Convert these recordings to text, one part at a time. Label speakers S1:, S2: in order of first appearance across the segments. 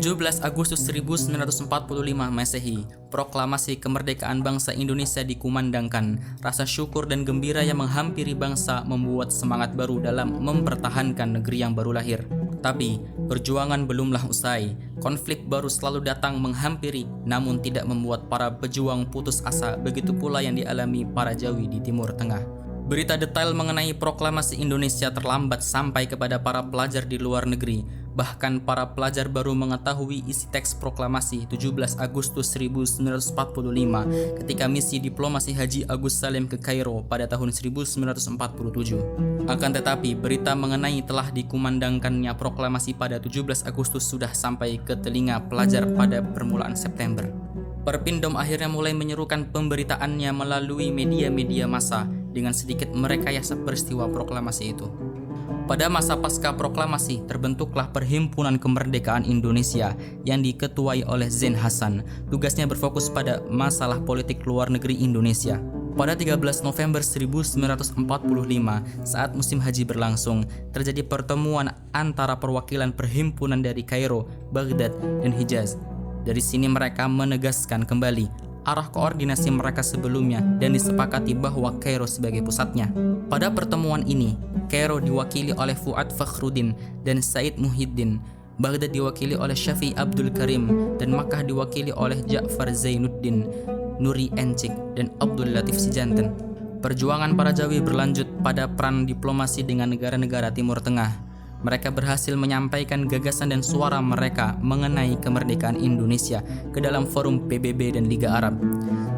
S1: 17 Agustus 1945 Masehi, proklamasi kemerdekaan bangsa Indonesia dikumandangkan. Rasa syukur dan gembira yang menghampiri bangsa membuat semangat baru dalam mempertahankan negeri yang baru lahir. Tapi, perjuangan belumlah usai. Konflik baru selalu datang menghampiri, namun tidak membuat para pejuang putus asa. Begitu pula yang dialami para Jawi di Timur Tengah. Berita detail mengenai proklamasi Indonesia terlambat sampai kepada para pelajar di luar negeri. Bahkan para pelajar baru mengetahui isi teks proklamasi 17 Agustus 1945 ketika misi diplomasi Haji Agus Salim ke Kairo pada tahun 1947. Akan tetapi, berita mengenai telah dikumandangkannya proklamasi pada 17 Agustus sudah sampai ke telinga pelajar pada permulaan September. Perpindom akhirnya mulai menyerukan pemberitaannya melalui media-media massa dengan sedikit merekayasa peristiwa proklamasi itu. Pada masa pasca proklamasi, terbentuklah Perhimpunan Kemerdekaan Indonesia yang diketuai oleh Zain Hasan. Tugasnya berfokus pada masalah politik luar negeri Indonesia. Pada 13 November 1945, saat musim haji berlangsung, terjadi pertemuan antara perwakilan perhimpunan dari Kairo, Baghdad, dan Hijaz. Dari sini mereka menegaskan kembali arah koordinasi mereka sebelumnya dan disepakati bahwa Kairo sebagai pusatnya. Pada pertemuan ini, Kairo diwakili oleh Fuad Fakhruddin dan Said Muhyiddin, Baghdad diwakili oleh Syafi'i Abdul Karim, dan Makkah diwakili oleh Ja'far Zainuddin, Nuri Encik, dan Abdul Latif Sijanten. Perjuangan para Jawi berlanjut pada peran diplomasi dengan negara-negara Timur Tengah. Mereka berhasil menyampaikan gagasan dan suara mereka mengenai kemerdekaan Indonesia ke dalam forum PBB dan Liga Arab.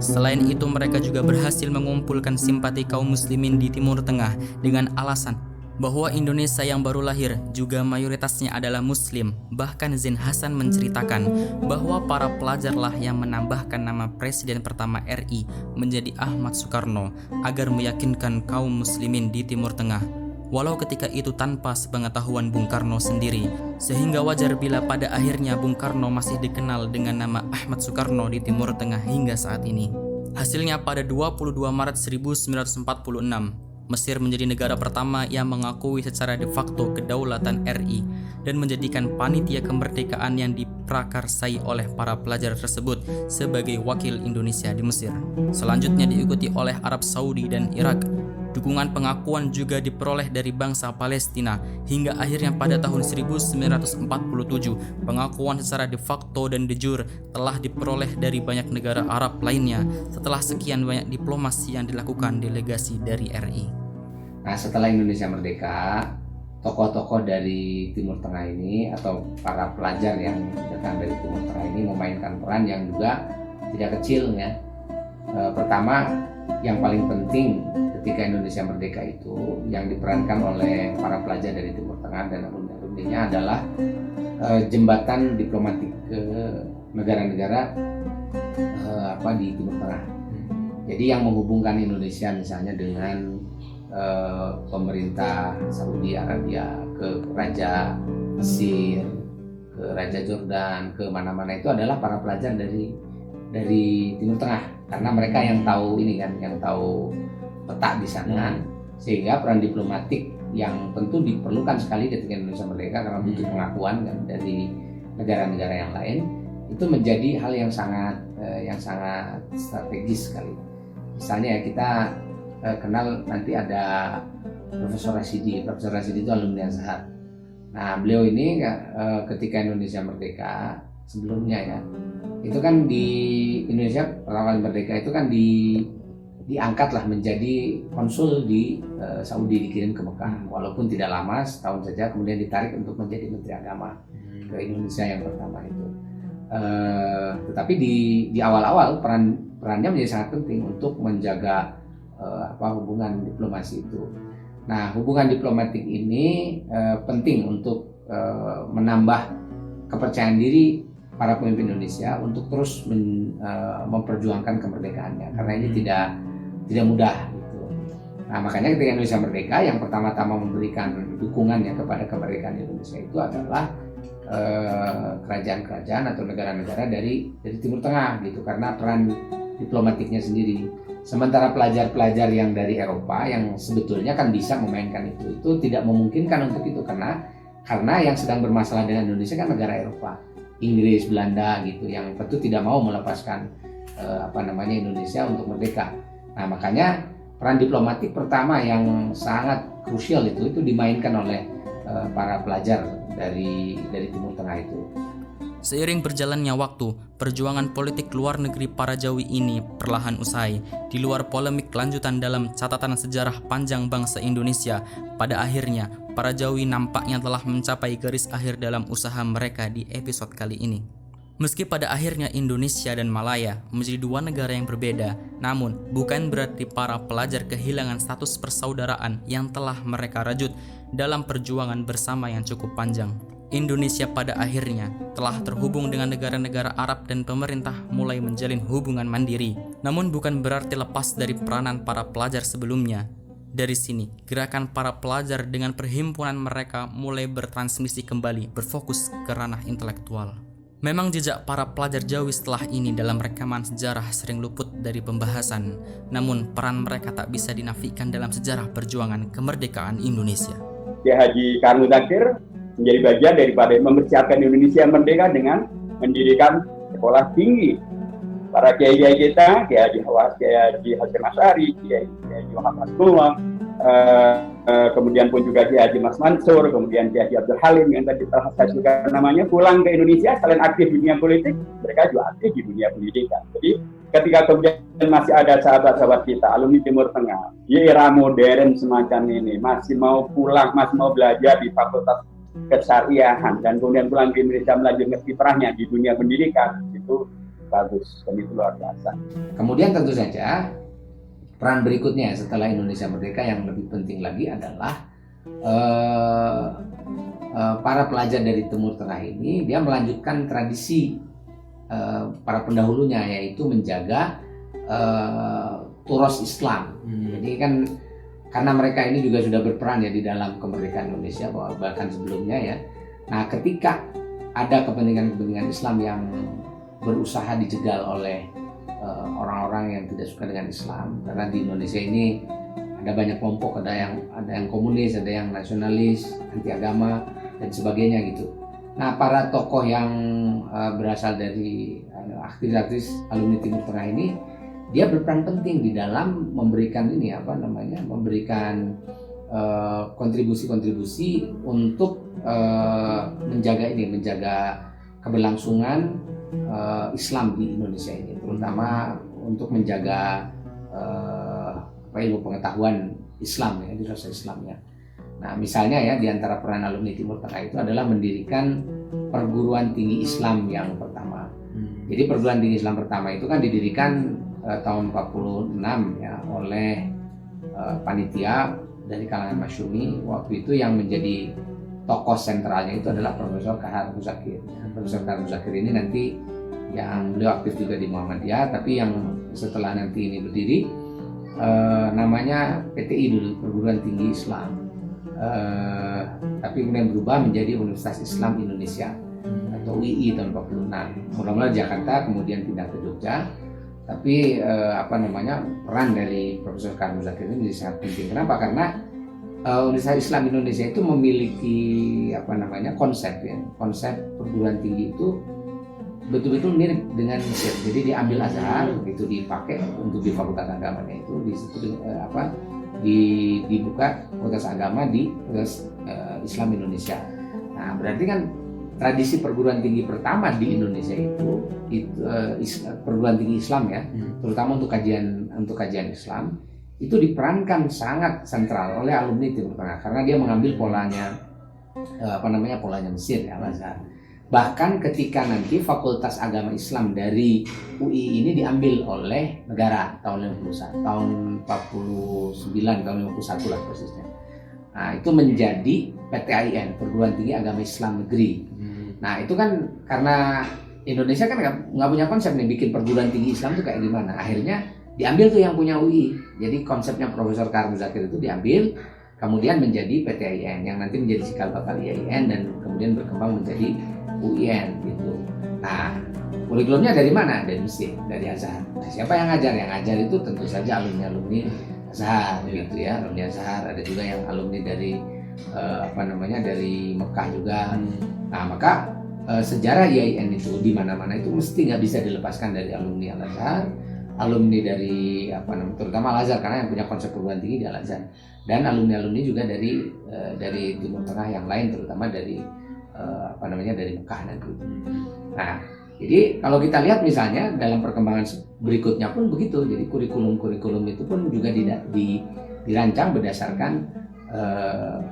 S1: Selain itu, mereka juga berhasil mengumpulkan simpati kaum muslimin di Timur Tengah dengan alasan bahwa Indonesia yang baru lahir juga mayoritasnya adalah muslim. Bahkan Zain Hasan menceritakan bahwa para pelajarlah yang menambahkan nama Presiden pertama RI menjadi Ahmad Soekarno agar meyakinkan kaum muslimin di Timur Tengah. Walau ketika itu tanpa sepengetahuan Bung Karno sendiri, sehingga wajar bila pada akhirnya Bung Karno masih dikenal dengan nama Ahmad Soekarno di Timur Tengah hingga saat ini. Hasilnya pada 22 Maret 1946, Mesir menjadi negara pertama yang mengakui secara de facto kedaulatan RI dan menjadikan panitia kemerdekaan yang diprakarsai oleh para pelajar tersebut sebagai wakil Indonesia di Mesir. Selanjutnya diikuti oleh Arab Saudi dan Irak. Dukungan pengakuan juga diperoleh dari bangsa Palestina hingga akhirnya pada tahun 1947 pengakuan secara de facto dan de jure telah diperoleh dari banyak negara Arab lainnya setelah sekian banyak diplomasi yang dilakukan delegasi dari RI.
S2: Nah, setelah Indonesia merdeka, tokoh-tokoh dari Timur Tengah ini atau para pelajar yang datang dari Timur Tengah ini memainkan peran yang juga tidak kecil ya. Pertama, yang paling penting ketika Indonesia merdeka itu yang diperankan oleh para pelajar dari Timur Tengah dan alumni-alumninya adalah jembatan diplomatik ke negara-negara di Timur Tengah. Jadi yang menghubungkan Indonesia misalnya dengan pemerintah Saudi Arabia, ke Raja Mesir, ke Raja Jordan, ke mana-mana itu adalah para pelajar dari Timur Tengah, karena mereka yang tahu ini kan, yang tahu peta di sana, sehingga peran diplomatik yang tentu diperlukan sekali ketika Indonesia merdeka karena butuh pengakuan kan dari negara-negara yang lain, itu menjadi hal yang sangat strategis sekali. Misalnya ya, kita kenal nanti ada Profesor Rasidi. Profesor Rasidi itu alumni Azhar. Nah, beliau ini ketika Indonesia merdeka sebelumnya ya, itu kan di Indonesia pertama kali merdeka itu kan diangkatlah menjadi konsul di Saudi, dikirim ke Mekah, walaupun tidak lama, setahun saja, kemudian ditarik untuk menjadi Menteri Agama ke Indonesia yang pertama itu. Tetapi di awal-awal perannya menjadi sangat penting untuk menjaga hubungan diplomasi itu. Nah, hubungan diplomatik ini penting untuk menambah kepercayaan diri para pemimpin Indonesia untuk terus memperjuangkan kemerdekaannya, karena ini tidak mudah gitu. Nah, makanya ketika Indonesia merdeka, yang pertama-tama memberikan dukungannya kepada kemerdekaan Indonesia itu adalah kerajaan-kerajaan atau negara-negara dari Timur Tengah gitu, karena peran diplomatiknya sendiri. Sementara pelajar-pelajar yang dari Eropa yang sebetulnya kan bisa memainkan itu tidak memungkinkan untuk itu, karena yang sedang bermasalah dengan Indonesia kan negara Eropa. Inggris, Belanda gitu, yang tentu tidak mau melepaskan Indonesia untuk merdeka. Nah, makanya peran diplomatik pertama yang sangat krusial itu dimainkan oleh para pelajar dari Timur Tengah itu.
S1: Seiring berjalannya waktu, perjuangan politik luar negeri para Jawi ini perlahan usai. Di luar polemik lanjutan dalam catatan sejarah panjang bangsa Indonesia, pada akhirnya para Jawi nampaknya telah mencapai garis akhir dalam usaha mereka di episode kali ini. Meski pada akhirnya Indonesia dan Malaya menjadi dua negara yang berbeda, namun bukan berarti para pelajar kehilangan status persaudaraan yang telah mereka rajut dalam perjuangan bersama yang cukup panjang. Indonesia pada akhirnya telah terhubung dengan negara-negara Arab dan pemerintah mulai menjalin hubungan mandiri. Namun bukan berarti lepas dari peranan para pelajar sebelumnya. Dari sini, gerakan para pelajar dengan perhimpunan mereka mulai bertransmisi kembali, berfokus ke ranah intelektual. Memang jejak para pelajar Jawi setelah ini dalam rekaman sejarah sering luput dari pembahasan, namun peran mereka tak bisa dinafikan dalam sejarah perjuangan kemerdekaan Indonesia.
S3: Kiai Haji Khairul Zakir menjadi bagian daripada mempersiapkan Indonesia merdeka dengan mendirikan sekolah tinggi. Para kiai-kiai kita, Kiai Haji Hasyim Asy'ari, Kiai Muhammad Rasulullah, kemudian pun juga Kiai Haji Mas Mansur, kemudian Kiai Haji Abdul Halim yang tadi telah saya sebutkan namanya, pulang ke Indonesia selain aktif di dunia politik, mereka juga aktif di dunia pendidikan. Jadi ketika kemudian masih ada sahabat-sahabat kita, alumni Timur Tengah, di era modern semacam ini, masih mau pulang, masih mau belajar di Fakultas Kesyariahan dan kemudian pulang ke Indonesia melanjutkan kiprahnya di dunia pendidikan, itu bagus dan itu luar biasa.
S2: Kemudian tentu saja peran berikutnya setelah Indonesia merdeka yang lebih penting lagi adalah para pelajar dari Timur Tengah ini dia melanjutkan tradisi para pendahulunya, yaitu menjaga turos Islam. Jadi kan karena mereka ini juga sudah berperan ya di dalam kemerdekaan Indonesia bahkan sebelumnya ya. Nah, ketika ada kepentingan-kepentingan Islam yang berusaha dijegal oleh orang-orang yang tidak suka dengan Islam, karena di Indonesia ini ada banyak kelompok, ada yang komunis, ada yang nasionalis, anti agama dan sebagainya gitu. Nah, para tokoh yang berasal dari aktivis alumni Timur Tengah ini, dia berperan penting di dalam memberikan kontribusi-kontribusi untuk menjaga keberlangsungan Islam di Indonesia ini, terutama untuk menjaga ilmu pengetahuan Islam ya, di sosial Islamnya. Nah, misalnya ya, di antara peran alumni Timur Tengah itu adalah mendirikan perguruan tinggi Islam yang pertama. Jadi perguruan tinggi Islam pertama itu kan didirikan tahun 46 ya oleh panitia dari kalangan Masyumi. Waktu itu yang menjadi tokoh sentralnya itu adalah Profesor Khairul Zakir. Profesor Khairul Zakir ini nanti yang beliau aktif juga di Muhammadiyah, tapi yang setelah nanti ini berdiri namanya PTI dulu, Perguruan Tinggi Islam. Tapi kemudian berubah menjadi Universitas Islam Indonesia atau UII tahun 46. Mula-mula Jakarta, kemudian pindah ke Jogja. Tapi peran dari Profesor Khairul Zakir ini menjadi sangat penting. Kenapa? Karena Universitas Islam Indonesia itu memiliki konsep perguruan tinggi itu betul-betul mirip dengan Mesir. Jadi diambil Azhar, itu dipakai untuk di Fakultas Agamanya itu dibuka Fakultas Agama di Fakultas Islam Indonesia. Nah, berarti kan tradisi perguruan tinggi pertama di Indonesia itu perguruan tinggi Islam ya, terutama untuk kajian Islam, itu diperankan sangat sentral oleh alumni Timur Tengah karena dia mengambil polanya Mesir ya, Al-Azhar. Bahkan ketika nanti Fakultas Agama Islam dari UI ini diambil oleh negara tahun 51 tahun 51 lah persisnya. Nah, itu menjadi PTAIN, Perguruan Tinggi Agama Islam Negeri. Nah, itu kan karena Indonesia kan nggak punya konsep nih bikin perguruan tinggi Islam itu kayak gimana. Akhirnya diambil tuh yang punya UI. Jadi konsepnya Profesor Khairul Zakir itu diambil, kemudian menjadi PTAIN yang nanti menjadi cikal bakal IAIN dan kemudian berkembang menjadi UIN gitu. Nah, kurikulumnya dari mana? Dari Mesir, dari Azhar. Nah, siapa yang ngajar? Yang ngajar itu tentu saja alumni Azhar gitu ya, alumni Azhar. Ada juga yang alumni dari dari Mekah juga. Nah, maka sejarah IAIN itu di mana-mana itu mesti nggak bisa dilepaskan dari alumni Al-Azhar, alumni dari terutama Al-Azhar karena yang punya konsep perguruan tinggi di Al-Azhar, dan alumni-alumni juga dari Timur Tengah yang lain, terutama dari dari Mekah nanti. Nah, jadi kalau kita lihat misalnya dalam perkembangan berikutnya pun begitu. Jadi kurikulum itu pun juga dirancang berdasarkan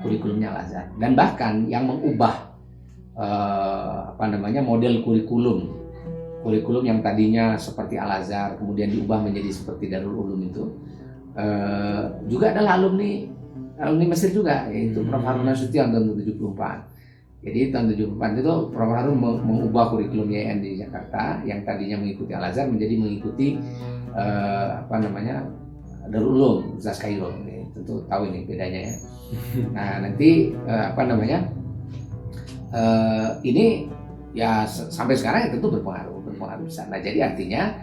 S2: kurikulumnya Al-Azhar, dan bahkan yang mengubah model kurikulum yang tadinya seperti Al-Azhar kemudian diubah menjadi seperti Darul Ulum itu juga adalah alumni Mesir juga, yaitu Prof. Harun Nasution tahun 74. Jadi tahun 74 itu Prof. Harun mengubah kurikulum IAIN di Jakarta yang tadinya mengikuti Al-Azhar menjadi mengikuti Darul Ulum Ustaz Kairul. Tentu tahu ini bedanya ya. Nah, nanti ini ya sampai sekarang ya tentu berpengaruh besar. Nah, jadi artinya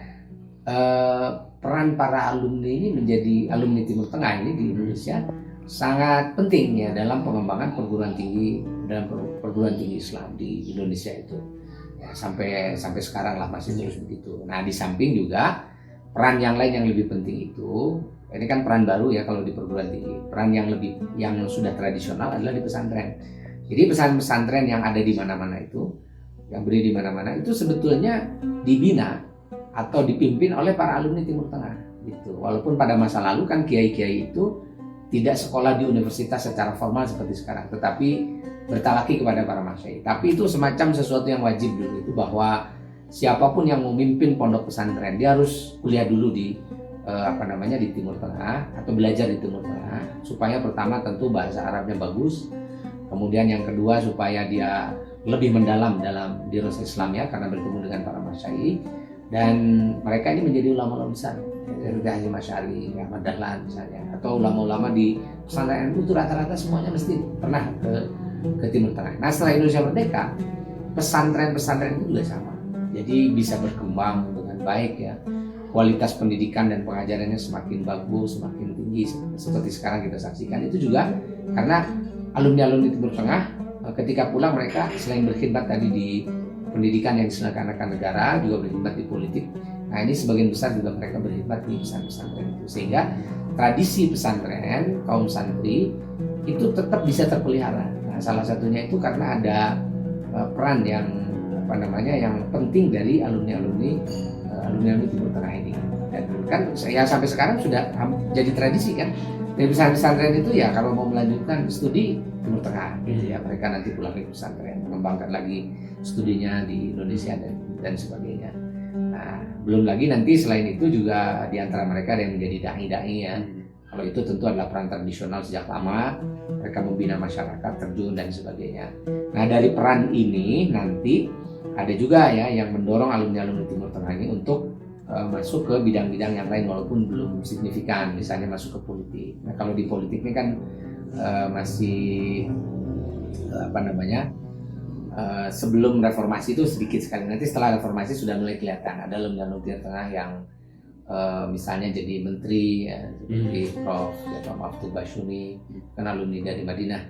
S2: peran para alumni ini menjadi alumni Timur Tengah ini di Indonesia sangat penting ya dalam pengembangan perguruan tinggi Islam di Indonesia itu. Ya, sampai sekarang lah masih terus begitu. Nah, di samping juga peran yang lain yang lebih penting itu, ini kan peran baru ya kalau di perguruan tinggi. Peran yang sudah tradisional adalah di pesantren. Jadi pesantren yang ada di mana-mana itu, yang berdiri di mana-mana itu sebetulnya dibina atau dipimpin oleh para alumni Timur Tengah gitu. Walaupun pada masa lalu kan kiai-kiai itu tidak sekolah di universitas secara formal seperti sekarang, tetapi bertalaki kepada para masyayikh. Tapi itu semacam sesuatu yang wajib dulu, itu bahwa siapapun yang memimpin pondok pesantren dia harus kuliah dulu di di Timur Tengah atau belajar di Timur Tengah, supaya pertama tentu bahasa Arabnya bagus, kemudian yang kedua supaya dia lebih mendalam dalam dirasa Islamnya karena bertemu dengan para masyayikh, dan mereka ini menjadi ulama-ulama besar seperti Haji Masyari, Ahmad Dahlan misalnya, atau ulama-ulama di pesantren itu rata-rata semuanya mesti pernah ke Timur Tengah. Nah, setelah Indonesia merdeka, pesantren-pesantren itu juga sama, jadi bisa berkembang dengan baik ya. Kualitas pendidikan dan pengajarannya semakin bagus, semakin tinggi seperti sekarang kita saksikan. Itu juga karena alumni-alumni Timur Tengah ketika pulang mereka selain berkhidmat tadi di pendidikan yang diselenggarakan negara, juga berkhidmat di politik. Nah, ini sebagian besar juga mereka berkhidmat di pesantren itu, sehingga tradisi pesantren kaum santri itu tetap bisa terpelihara. Nah, salah satunya itu karena ada peran yang yang penting dari alumni Timur Tengah ini. Dan kan ya sampai sekarang sudah jadi tradisi kan. Dari pesantren itu ya kalau mau melanjutkan studi Timur Tengah gitu ya, mereka nanti pulang ke pesantren mengembangkan lagi studinya di Indonesia dan sebagainya. Nah, belum lagi nanti selain itu juga di antara mereka ada yang menjadi dai ya. Kalau itu tentu adalah peran tradisional sejak lama, mereka membina masyarakat, terjun dan sebagainya. Nah, dari peran ini nanti ada juga ya yang mendorong alumni Timur Tengah ini untuk masuk ke bidang-bidang yang lain walaupun belum signifikan, misalnya masuk ke politik. Nah, kalau di politik ini kan masih sebelum reformasi itu sedikit sekali. Nanti setelah reformasi sudah mulai kelihatan ada alumni Timur Tengah yang misalnya jadi menteri ya, seperti Prof. Mahfud Basyuni kan alumni dari Madinah.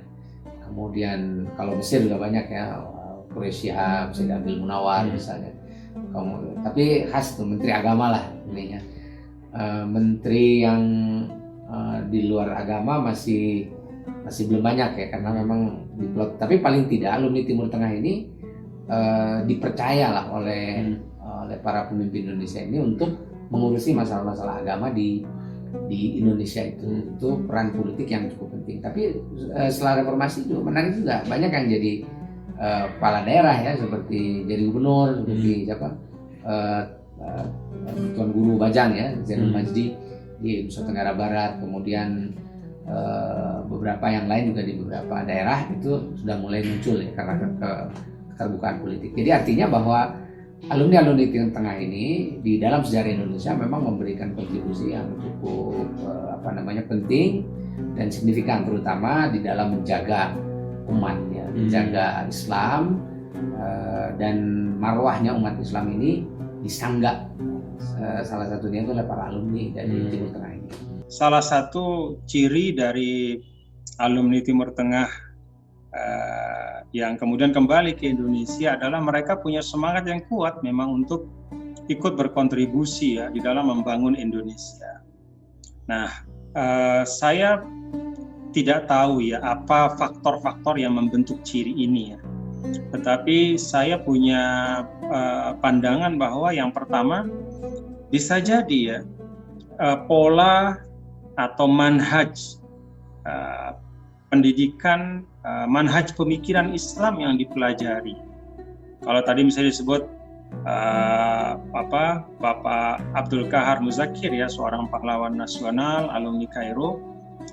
S2: Kemudian kalau Mesir juga banyak ya, Quraish Shihab, Said Abdul Munawar misalnya. Tapi khas tuh menteri agama lah ininya. Menteri yang di luar agama masih belum banyak ya, karena memang diplot. Tapi paling tidak alumni Timur Tengah ini dipercayalah oleh para pemimpin Indonesia ini untuk mengurusi masalah-masalah agama di Indonesia itu peran politik yang cukup penting. Tapi setelah reformasi juga menarik juga, banyak yang jadi kepala daerah ya, seperti jadi gubernur, seperti Tuan Guru Bajang ya, Zainul Majdi di Nusa Tenggara Barat, kemudian beberapa yang lain juga di beberapa daerah itu sudah mulai muncul ya karena keterbukaan politik. Jadi artinya bahwa alumni Timur Tengah ini di dalam sejarah Indonesia memang memberikan kontribusi yang cukup penting dan signifikan, terutama di dalam menjaga umat ya, menjaga Islam, dan marwahnya umat Islam ini disanggah. Salah satunya itu adalah para alumni dari Timur Tengah ini.
S4: Salah satu ciri dari alumni Timur Tengah yang kemudian kembali ke Indonesia adalah mereka punya semangat yang kuat memang untuk ikut berkontribusi ya di dalam membangun Indonesia. Nah, saya tidak tahu ya apa faktor-faktor yang membentuk ciri ini ya. Tetapi saya punya pandangan bahwa yang pertama bisa jadi ya pola atau manhaj pendidikan, manhaj pemikiran Islam yang dipelajari. Kalau tadi misalnya disebut Bapak Abdul Qahar Muzakir ya, seorang pahlawan nasional alumni Kairo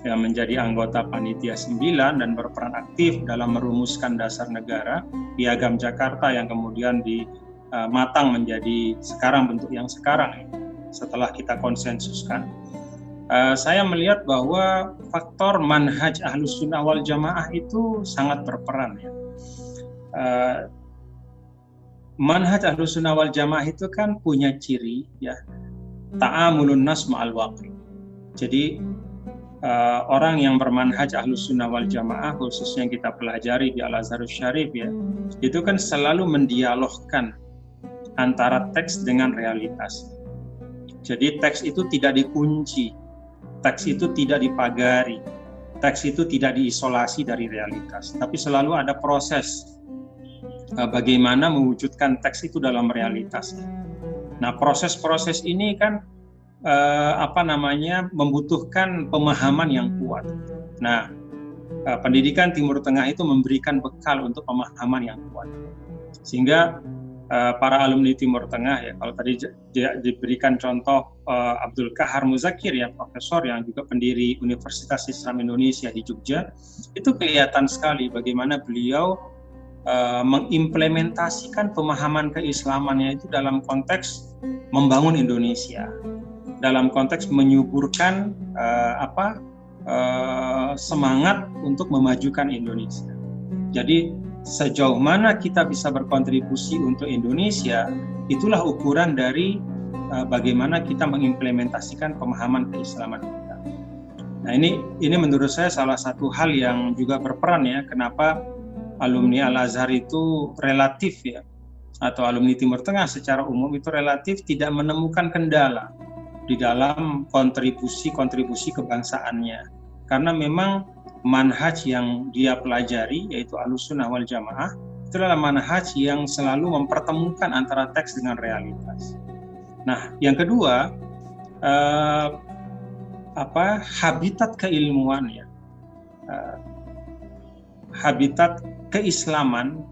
S4: yang menjadi anggota Panitia 9 dan berperan aktif dalam merumuskan dasar negara Piagam Jakarta yang kemudian matang menjadi sekarang bentuk yang sekarang ya, setelah kita konsensuskan. Saya melihat bahwa faktor manhaj Ahlus Sunnah wal Jamaah itu sangat berperan ya. Manhaj Ahlus Sunnah wal Jamaah itu kan punya ciri ya, ta'amulun nas ma'al waqi. Jadi orang yang bermanhaj Ahlus Sunnah wal Jamaah, khususnya yang kita pelajari di Al-Azharus Syarif ya, itu kan selalu mendialogkan antara teks dengan realitas. Jadi teks itu tidak dikunci, teks itu tidak dipagari, teks itu tidak diisolasi dari realitas, tapi selalu ada proses bagaimana mewujudkan teks itu dalam realitas. Nah, proses-proses ini kan membutuhkan pemahaman yang kuat. Nah, pendidikan Timur Tengah itu memberikan bekal untuk pemahaman yang kuat, sehingga para alumni Timur Tengah ya, kalau tadi diberikan contoh Abdul Qahar Muzakir ya, profesor yang juga pendiri Universitas Islam Indonesia di Jogja, itu kelihatan sekali bagaimana beliau mengimplementasikan pemahaman keislamannya itu dalam konteks membangun Indonesia, dalam konteks menyuburkan semangat untuk memajukan Indonesia. Jadi sejauh mana kita bisa berkontribusi untuk Indonesia, itulah ukuran dari bagaimana kita mengimplementasikan pemahaman keislaman kita. Nah, ini menurut saya salah satu hal yang juga berperan ya, kenapa alumni Al-Azhar itu relatif ya, atau alumni Timur Tengah secara umum itu relatif tidak menemukan kendala di dalam kontribusi kebangsaannya, karena memang manhaj yang dia pelajari yaitu Ahlus Sunnah wal Jamaah itu adalah manhaj yang selalu mempertemukan antara teks dengan realitas. Nah, yang kedua habitat keilmuan ya, habitat keislaman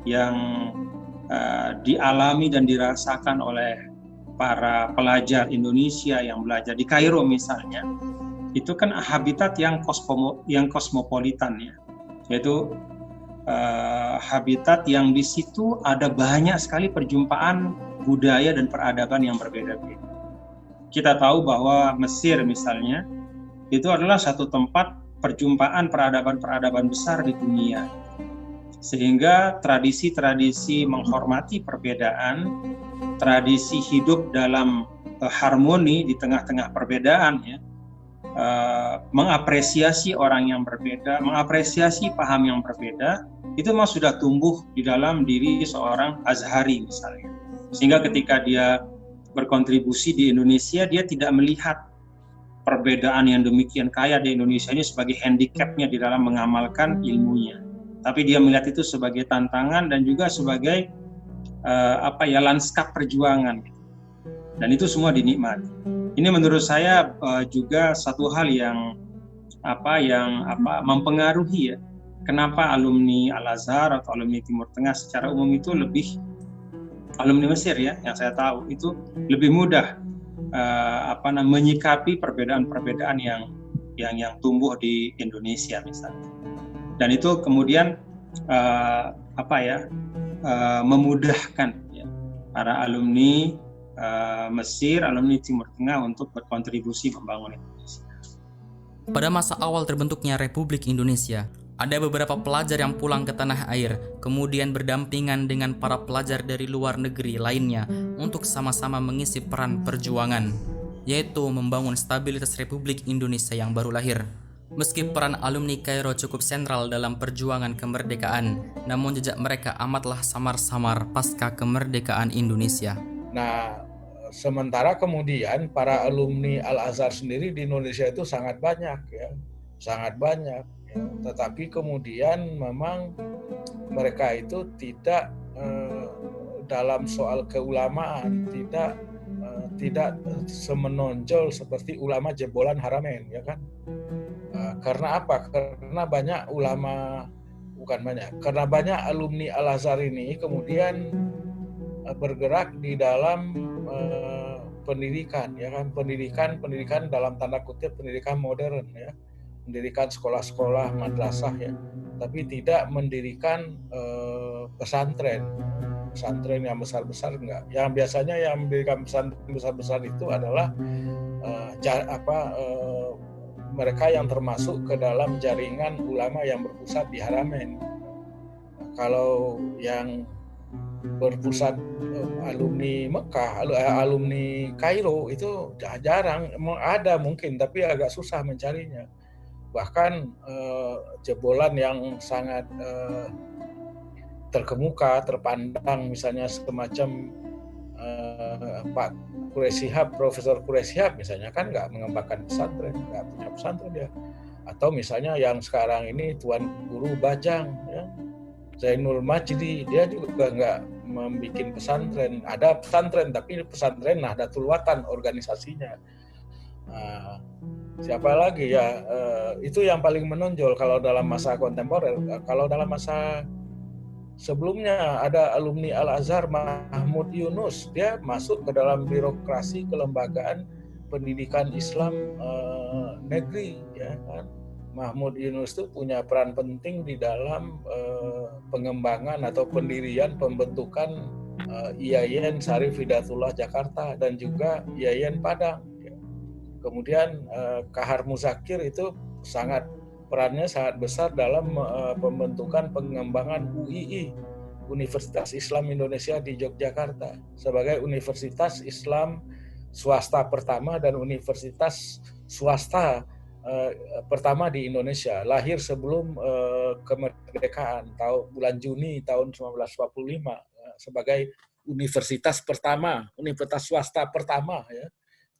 S4: yang dialami dan dirasakan oleh para pelajar Indonesia yang belajar di Kairo misalnya, itu kan habitat yang kosmopolitan ya, yaitu habitat yang di situ ada banyak sekali perjumpaan budaya dan peradaban yang berbeda-beda. Kita tahu bahwa Mesir misalnya itu adalah satu tempat perjumpaan peradaban-peradaban besar di dunia, sehingga tradisi-tradisi menghormati perbedaan, tradisi hidup dalam harmoni di tengah-tengah perbedaan ya, mengapresiasi orang yang berbeda, mengapresiasi paham yang berbeda, itu memang sudah tumbuh di dalam diri seorang Azhari misalnya, sehingga ketika dia berkontribusi di Indonesia, dia tidak melihat perbedaan yang demikian kaya di Indonesia ini sebagai handicapnya di dalam mengamalkan ilmunya, tapi dia melihat itu sebagai tantangan dan juga sebagai lanskap perjuangan, dan itu semua dinikmati. Ini menurut saya juga satu hal yang mempengaruhi ya, kenapa alumni Al-Azhar atau alumni Timur Tengah secara umum itu lebih, alumni Mesir ya yang saya tahu itu lebih mudah menyikapi perbedaan-perbedaan yang tumbuh di Indonesia misalnya, dan itu kemudian memudahkan ya, para alumni Mesir, alumni Timur Tengah untuk berkontribusi membangun Indonesia.
S1: Pada masa awal terbentuknya Republik Indonesia, ada beberapa pelajar yang pulang ke tanah air, kemudian berdampingan dengan para pelajar dari luar negeri lainnya untuk sama-sama mengisi peran perjuangan, yaitu membangun stabilitas Republik Indonesia yang baru lahir. Meski peran alumni Kairo cukup sentral dalam perjuangan kemerdekaan, namun jejak mereka amatlah samar-samar pasca kemerdekaan Indonesia.
S5: Nah, sementara kemudian para alumni Al-Azhar sendiri di Indonesia itu sangat banyak ya, sangat banyak. Ya. Tetapi kemudian memang mereka itu tidak dalam soal keulamaan tidak semenonjol seperti ulama jebolan Haramain, ya kan? Karena apa? Karena banyak karena banyak alumni Al-Azhar ini kemudian bergerak di dalam pendidikan, ya kan? Pendidikan dalam tanda kutip pendidikan modern, ya, mendirikan sekolah-sekolah madrasah, ya, tapi tidak mendirikan pesantren yang besar-besar enggak. Yang biasanya yang mendirikan pesantren besar-besar itu adalah mereka yang termasuk ke dalam jaringan ulama yang berpusat di Haramain. Kalau yang berpusat alumni Mekah, alumni Kairo itu jarang, ada mungkin tapi agak susah mencarinya. Bahkan jebolan yang sangat terkemuka, terpandang, misalnya semacam Pak Quraish-Shihab, Profesor Quraish-Shihab misalnya kan nggak mengembangkan pesantren, nggak punya pesantren dia. Atau misalnya yang sekarang ini Tuan Guru Bajang, ya, Zainul Majdi, dia juga nggak membuat pesantren. Ada pesantren tapi pesantren Nahdlatul Watan organisasinya. Siapa lagi ya? Itu yang paling menonjol kalau dalam masa kontemporer. Kalau dalam masa sebelumnya ada alumni Al-Azhar Mahmud Yunus, dia masuk ke dalam birokrasi kelembagaan pendidikan Islam negeri, ya kan. Mahmud Yunus itu punya peran penting di dalam pengembangan atau pendirian pembentukan IAIN Syarif Hidayatullah Jakarta dan juga IAIN Padang. Ya. Kemudian Kahar Muzakir itu perannya sangat besar dalam pembentukan pengembangan UII, Universitas Islam Indonesia di Yogyakarta, sebagai universitas Islam swasta pertama dan universitas swasta pertama di Indonesia, lahir sebelum kemerdekaan bulan Juni tahun 1945 sebagai universitas pertama, universitas swasta pertama, ya,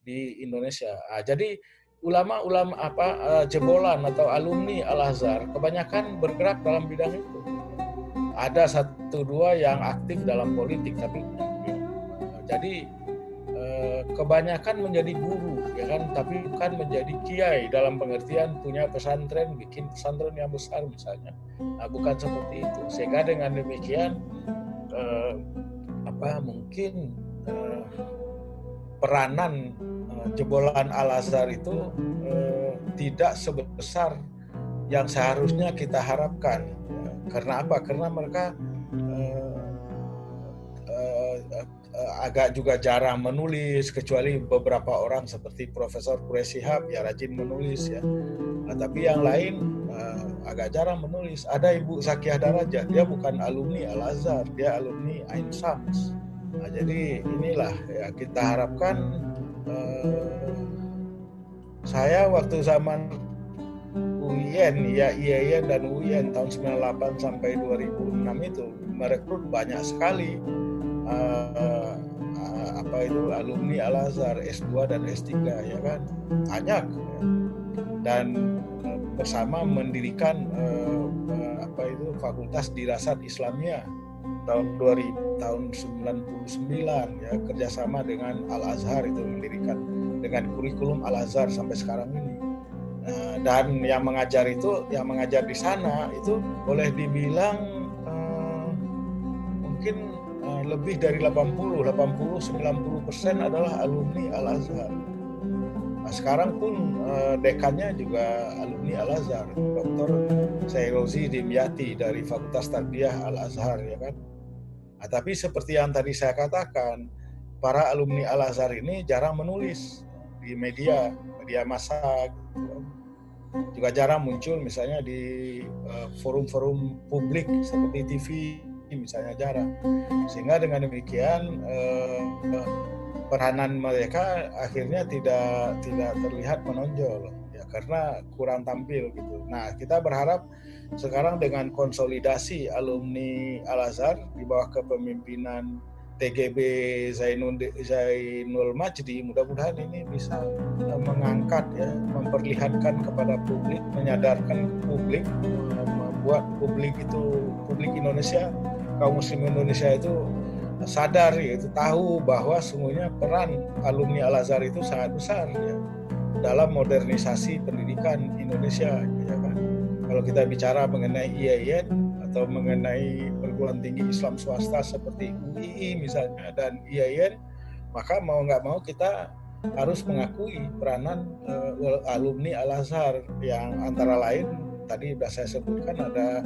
S5: di Indonesia. Jadi ulama-ulama jebolan atau alumni Al-Azhar kebanyakan bergerak dalam bidang itu. Ada 1-2 yang aktif dalam politik, tapi jadi kebanyakan menjadi guru, ya kan, tapi bukan menjadi kiai dalam pengertian punya pesantren, bikin pesantren yang besar misalnya. Bukan seperti itu. Sehingga dengan demikian mungkin peranan jebolan Al-Azhar itu tidak sebesar yang seharusnya kita harapkan. Karena apa? Karena mereka agak juga jarang menulis, kecuali beberapa orang seperti Profesor Quraish-Shihab, ya rajin menulis, ya. Tapi yang lain agak jarang menulis. Ada Ibu Zakiyah Darajat, dia bukan alumni Al-Azhar, dia alumni Ain Shams. Jadi inilah ya kita harapkan. Saya waktu zaman UIN, ya IAIN dan UIN tahun 98 sampai 2006 itu merekrut banyak sekali alumni Al-Azhar S2 dan S3, ya kan, banyak, ya. Dan bersama mendirikan Fakultas Dirasat Islamiyah tahun 99, ya, kerjasama dengan Al-Azhar itu mendirikan dengan kurikulum Al-Azhar sampai sekarang ini. Dan yang mengajar di sana itu boleh dibilang mungkin lebih dari 80-90% adalah alumni Al-Azhar. Sekarang pun dekannya juga alumni Al-Azhar, Dr. Sairozi Dimyati dari Fakultas Tarbiyah Al-Azhar, ya kan. Tapi seperti yang tadi saya katakan, para alumni Al-Azhar ini jarang menulis di media massa, gitu. Juga jarang muncul misalnya di forum-forum publik seperti TV misalnya, jarang. Sehingga dengan demikian peranan mereka akhirnya tidak terlihat menonjol, ya karena kurang tampil gitu. Nah, kita berharap sekarang dengan konsolidasi alumni Al-Azhar di bawah kepemimpinan TGB Zainul Majdi, mudah-mudahan ini bisa mengangkat ya, memperlihatkan kepada publik, menyadarkan publik, membuat publik Indonesia, kaum muslim Indonesia itu sadar itu tahu bahwa sungguhnya peran alumni Al-Azhar itu sangat besar ya dalam modernisasi pendidikan Indonesia ya kan. Kalau kita bicara mengenai IAIN atau mengenai perguruan tinggi Islam swasta seperti UII misalnya dan IAIN, maka mau nggak mau kita harus mengakui peranan alumni Al-Azhar yang antara lain tadi sudah saya sebutkan ada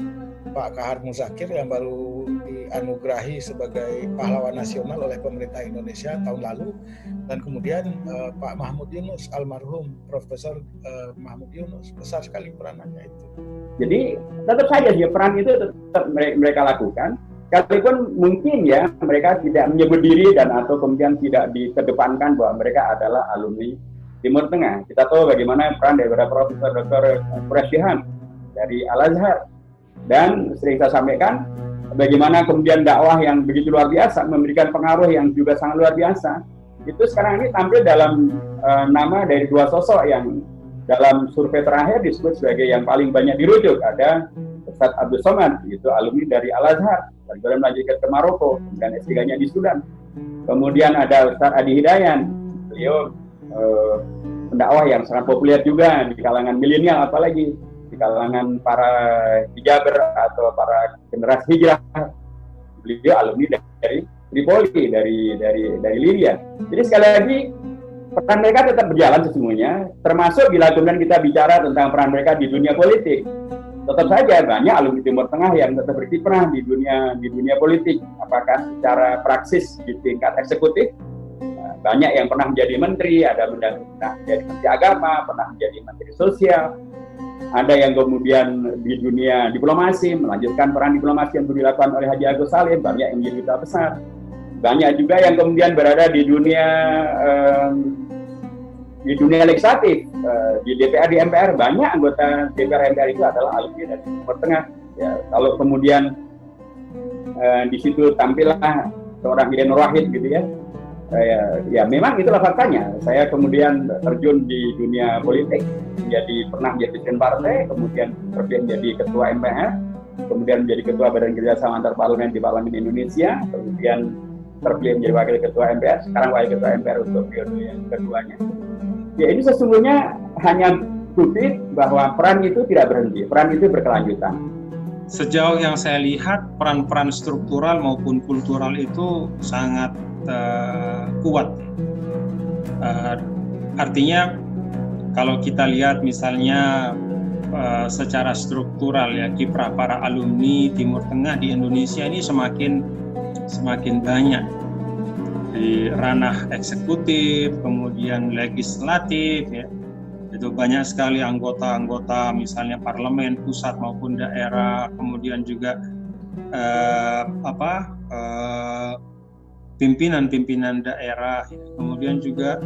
S5: Pak Kahar Muzakir yang baru dianugerahi sebagai pahlawan nasional oleh pemerintah Indonesia tahun lalu, dan kemudian Pak Mahmud Yunus, almarhum Profesor Mahmud Yunus, besar sekali peranannya itu.
S3: Jadi tetap saja ya peran itu tetap mereka lakukan, sekalipun mungkin ya mereka tidak menyebut diri dan atau kemudian tidak dikedepankan bahwa mereka adalah alumni Timur Tengah. Kita tahu bagaimana peran daripada Profesor Dr. Quresh dari Al-Azhar, dan sering saya sampaikan bagaimana kemudian dakwah yang begitu luar biasa memberikan pengaruh yang juga sangat luar biasa. Itu sekarang ini tampil dalam nama dari dua sosok yang dalam survei terakhir disebut sebagai yang paling banyak dirujuk. Ada Ustadz Abdul Somad, itu alumni dari Al-Azhar, kemudian melanjutkan ke Maroko, dan S3-nya di Sudan. Kemudian ada Ustadz Adi Hidayan, beliau pendakwah yang sangat populer juga di kalangan milenial, apalagi di kalangan para hijaber atau para generasi hijrah. Beliau alumni dari Tripoli, dari Libya. Jadi sekali lagi peran mereka tetap berjalan sesungguhnya, termasuk bila kemudian kita bicara tentang peran mereka di dunia politik. Tetap saja banyak alumni Timur Tengah yang tetap berkiprah di dunia politik, apakah secara praksis di tingkat eksekutif, banyak yang pernah menjadi menteri, ada pernah menjadi menteri agama, pernah menjadi menteri sosial, ada yang kemudian di dunia diplomasi, melanjutkan peran diplomasi yang dilakukan oleh Haji Agus Salim, banyak yang menjadi duta besar. Banyak juga yang kemudian berada di dunia legislatif, di DPR, di MPR. Banyak anggota DPR MPR itu adalah alumni dari Timur Tengah. Ya, kalau kemudian di situ tampillah seorang Iden Nurwahid gitu ya. Ya memang itulah faktanya. Saya kemudian terjun di dunia politik, pernah menjadi presiden partai, kemudian terpilih menjadi ketua MPR, kemudian menjadi ketua Badan Kerjasama Antar Parlemen di Parlemen Indonesia, kemudian terpilih menjadi wakil ketua MPR, sekarang wakil ketua MPR untuk periode yang keduanya. Ya ini sesungguhnya hanya bukti bahwa peran itu tidak berhenti, peran itu berkelanjutan.
S4: Sejauh yang saya lihat, peran-peran struktural maupun kultural itu sangat kuat. Artinya kalau kita lihat misalnya secara struktural ya, kiprah para alumni Timur Tengah di Indonesia ini semakin banyak di ranah eksekutif, kemudian legislatif ya. Itu banyak sekali anggota-anggota misalnya parlemen pusat maupun daerah, kemudian juga pimpinan-pimpinan daerah, kemudian juga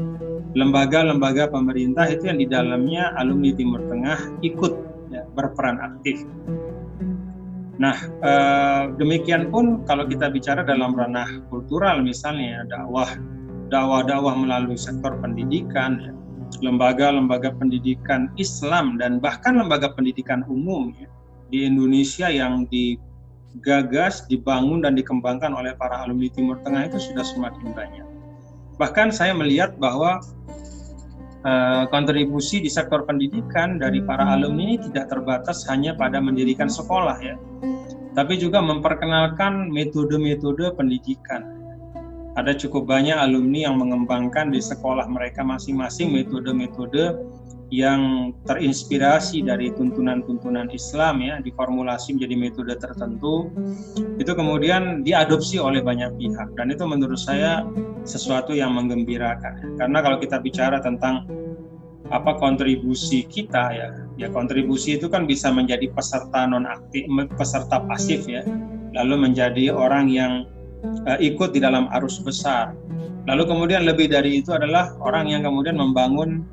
S4: lembaga-lembaga pemerintah itu yang di dalamnya alumni Timur Tengah ikut ya, berperan aktif. Nah, demikian pun kalau kita bicara dalam ranah kultural misalnya dakwah melalui sektor pendidikan, ya, lembaga-lembaga pendidikan Islam dan bahkan lembaga pendidikan umum ya, di Indonesia yang digagas, dibangun dan dikembangkan oleh para alumni Timur Tengah itu sudah semakin banyak. Bahkan saya melihat bahwa kontribusi di sektor pendidikan dari para alumni ini tidak terbatas hanya pada mendirikan sekolah ya, tapi juga memperkenalkan metode-metode pendidikan. Ada cukup banyak alumni yang mengembangkan di sekolah mereka masing-masing metode-metode yang terinspirasi dari tuntunan-tuntunan Islam ya, diformulasi menjadi metode tertentu, itu kemudian diadopsi oleh banyak pihak, dan itu menurut saya sesuatu yang menggembirakan. Karena kalau kita bicara tentang apa kontribusi kita ya kontribusi itu kan bisa menjadi peserta non-aktif, peserta pasif ya, lalu menjadi orang yang ikut di dalam arus besar. Lalu kemudian lebih dari itu adalah orang yang kemudian membangun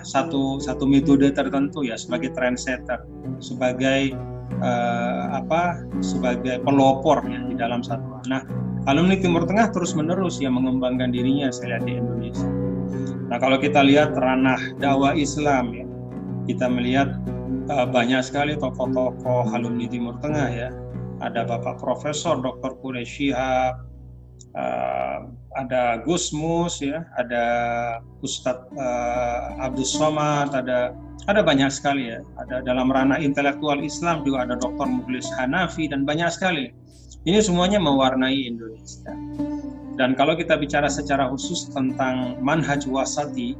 S4: satu metode tertentu ya, sebagai trendsetter, sebagai sebagai pelopor ya di dalam satu. Nah, alumni Timur Tengah terus-menerus ya mengembangkan dirinya saya lihat di Indonesia. Nah, kalau kita lihat ranah dakwah Islam ya, kita melihat banyak sekali tokoh-tokoh alumni Timur Tengah ya. Ada Bapak Profesor Dr. Quraish Shihab, ada Gus Mus ya, ada Ustadz Abdul Somad, ada banyak sekali ya. Ada dalam ranah intelektual Islam juga ada Dr. Mukhlis Hanafi dan banyak sekali. Ini semuanya mewarnai Indonesia. Dan kalau kita bicara secara khusus tentang manhaj wasati,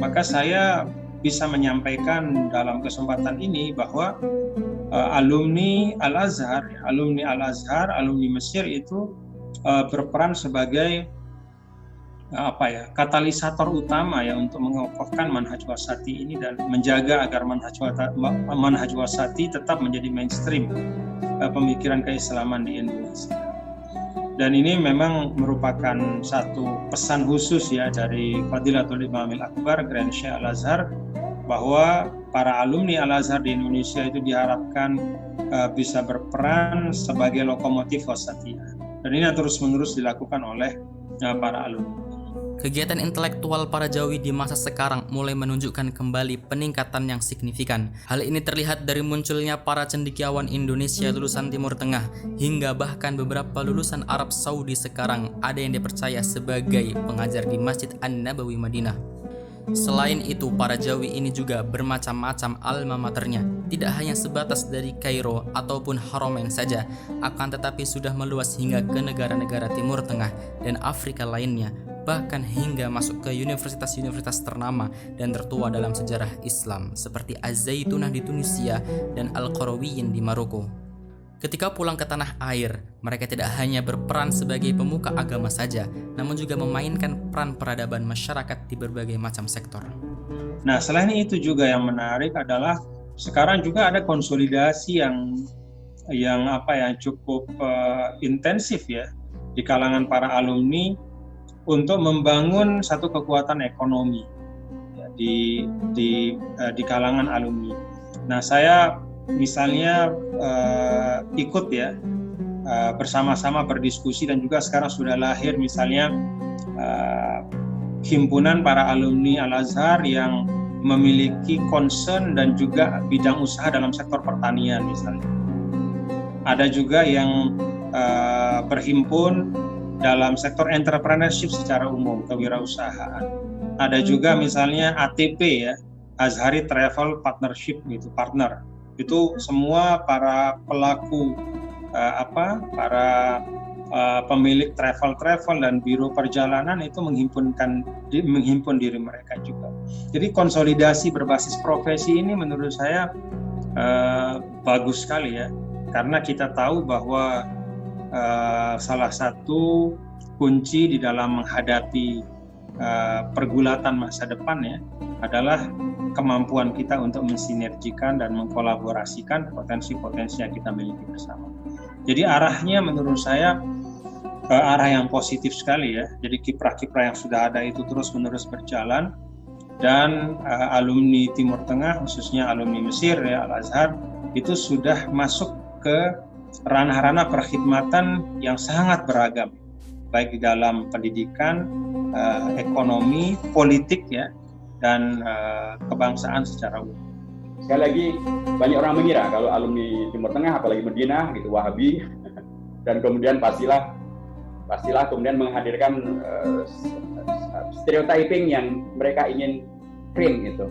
S4: maka saya bisa menyampaikan dalam kesempatan ini bahwa alumni Al-Azhar, alumni Mesir itu berperan sebagai katalisator utama ya untuk mengokohkan manhaj wasati ini dan menjaga agar manhaj wasati tetap menjadi mainstream pemikiran keislaman di Indonesia. Dan ini memang merupakan satu pesan khusus ya dari Fadilatul Imamil Akbar Grand Syekh Al-Azhar, bahwa para alumni Al-Azhar di Indonesia itu diharapkan bisa berperan sebagai lokomotif wasatiyah. Dan ini terus-menerus dilakukan oleh para alumni.
S1: Kegiatan intelektual para Jawi di masa sekarang mulai menunjukkan kembali peningkatan yang signifikan. Hal ini terlihat dari munculnya para cendekiawan Indonesia lulusan Timur Tengah, hingga bahkan beberapa lulusan Arab Saudi sekarang ada yang dipercaya sebagai pengajar di Masjid An-Nabawi Madinah. Selain itu, para Jawi ini juga bermacam-macam alma maternya, tidak hanya sebatas dari Kairo ataupun Haramain saja, akan tetapi sudah meluas hingga ke negara-negara Timur Tengah dan Afrika lainnya, bahkan hingga masuk ke universitas-universitas ternama dan tertua dalam sejarah Islam seperti Az-Zaitunah di Tunisia dan Al-Qarawiyyin di Maroko. Ketika pulang ke tanah air, mereka tidak hanya berperan sebagai pemuka agama saja, namun juga memainkan peran peradaban masyarakat di berbagai macam sektor.
S4: Nah, selain itu juga yang menarik adalah sekarang juga ada konsolidasi yang cukup intensif ya di kalangan para alumni untuk membangun satu kekuatan ekonomi ya, di kalangan alumni. Nah, saya misalnya ikut ya bersama-sama berdiskusi, dan juga sekarang sudah lahir misalnya himpunan para alumni Al-Azhar yang memiliki concern dan juga bidang usaha dalam sektor pertanian misalnya. Ada juga yang berhimpun dalam sektor entrepreneurship secara umum, kewirausahaan. Ada juga misalnya ATP ya, Azhari Travel Partnership gitu, partner. Itu semua para pelaku pemilik travel dan biro perjalanan itu menghimpun diri mereka juga. Jadi konsolidasi berbasis profesi ini menurut saya bagus sekali ya, karena kita tahu bahwa salah satu kunci di dalam menghadapi pergulatan masa depan ya adalah kemampuan kita untuk mensinergikan dan mengkolaborasikan potensi-potensi yang kita miliki bersama. Jadi arahnya menurut saya arah yang positif sekali ya. Jadi kiprah-kiprah yang sudah ada itu terus-menerus berjalan, dan alumni Timur Tengah khususnya alumni Mesir ya Al-Azhar itu sudah masuk ke ranah-ranah perkhidmatan yang sangat beragam, baik di dalam pendidikan, ekonomi, politik ya, dan kebangsaan secara umum.
S3: Sekali lagi, banyak orang mengira kalau alumni Timur Tengah, apalagi Madinah, gitu, Wahabi, dan kemudian pastilah kemudian menghadirkan stereotyping yang mereka ingin frame gitu.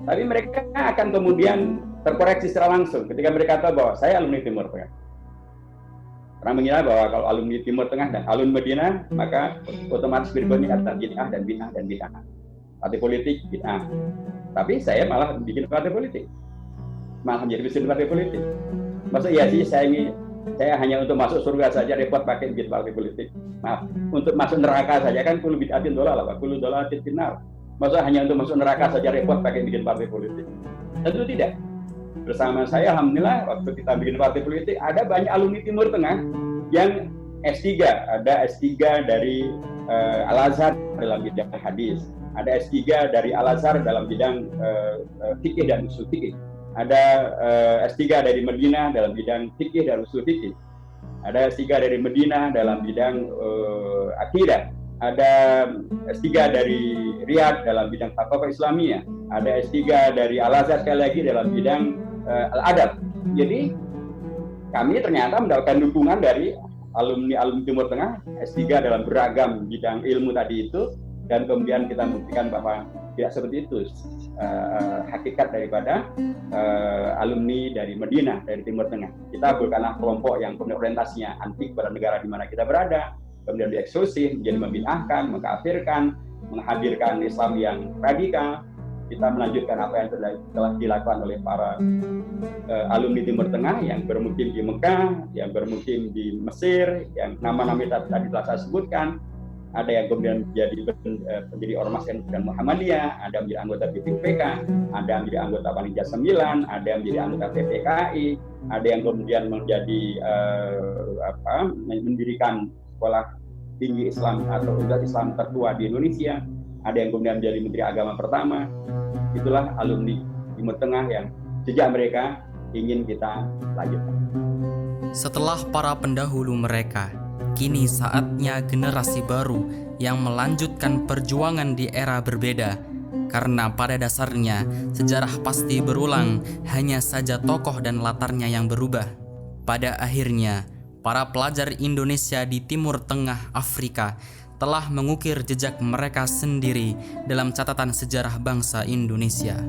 S3: Tapi mereka akan kemudian terkoreksi secara langsung ketika mereka tahu bahwa saya alumni Timur Tengah. Orang mengira bahwa kalau alumni Timur Tengah dan alumni Madinah, maka otomatis berbanding antara bid'ah dan bid'ah. Partai politik bid'ah. Tapi saya malah bikin partai politik, malah menjadi mesin partai politik. Maksud ya sih saya hanya untuk masuk surga saja repot pakai bikin partai politik. Maaf, untuk masuk neraka saja kan kullu bid'atin dhalalah, kullu dhalalatin finnar. Maksud hanya untuk masuk neraka saja repot pakai bikin partai politik. Tentu tidak. Bersama saya alhamdulillah waktu kita bikin partai politik ada banyak alumni Timur Tengah yang S3, ada S3 dari Al-Azhar dalam bidang hadis. ada S3 dari Al-Azhar dalam bidang fikih dan usul fikih. Ada S3 dari Madinah dalam bidang fikih dan usul fikih. Ada S3 dari Madinah dalam bidang akidah. Ada S3 dari Riyadh dalam bidang Thaqafah Islamiyah. Ada S3 dari Al-Azhar sekali lagi dalam bidang Al-Adab. Jadi kami ternyata mendapatkan dukungan dari alumni Timur Tengah S3 dalam beragam bidang ilmu tadi itu, dan kemudian kita membuktikan bahwa tidak seperti itu hakikat daripada alumni dari Madinah, dari Timur Tengah. Kita bukanlah kelompok yang punya orientasinya anti kepada negara di mana kita berada, kemudian dieksklusif, menjadi membid'ahkan, mengkafirkan, menghadirkan Islam yang radikal. Kita melanjutkan apa yang telah dilakukan oleh para alumni Timur Tengah yang bermukim di Mekah, yang bermukim di Mesir, yang nama-nama tadi telah saya sebutkan. Ada yang kemudian menjadi ormas dan Muhammadiyah, ada yang menjadi anggota BPK, ada yang menjadi anggota Panitia 9, ada yang menjadi anggota PPKI, ada yang kemudian menjadi mendirikan sekolah tinggi Islam atau universitas Islam tertua di Indonesia, ada yang kemudian menjadi Menteri Agama pertama. Itulah alumni Timur Tengah yang sejak mereka ingin kita lanjutkan.
S1: Setelah para pendahulu mereka, kini saatnya generasi baru yang melanjutkan perjuangan di era berbeda. Karena pada dasarnya sejarah pasti berulang, hanya saja tokoh dan latarnya yang berubah. Pada akhirnya, para pelajar Indonesia di Timur Tengah Afrika telah mengukir jejak mereka sendiri dalam catatan sejarah bangsa Indonesia.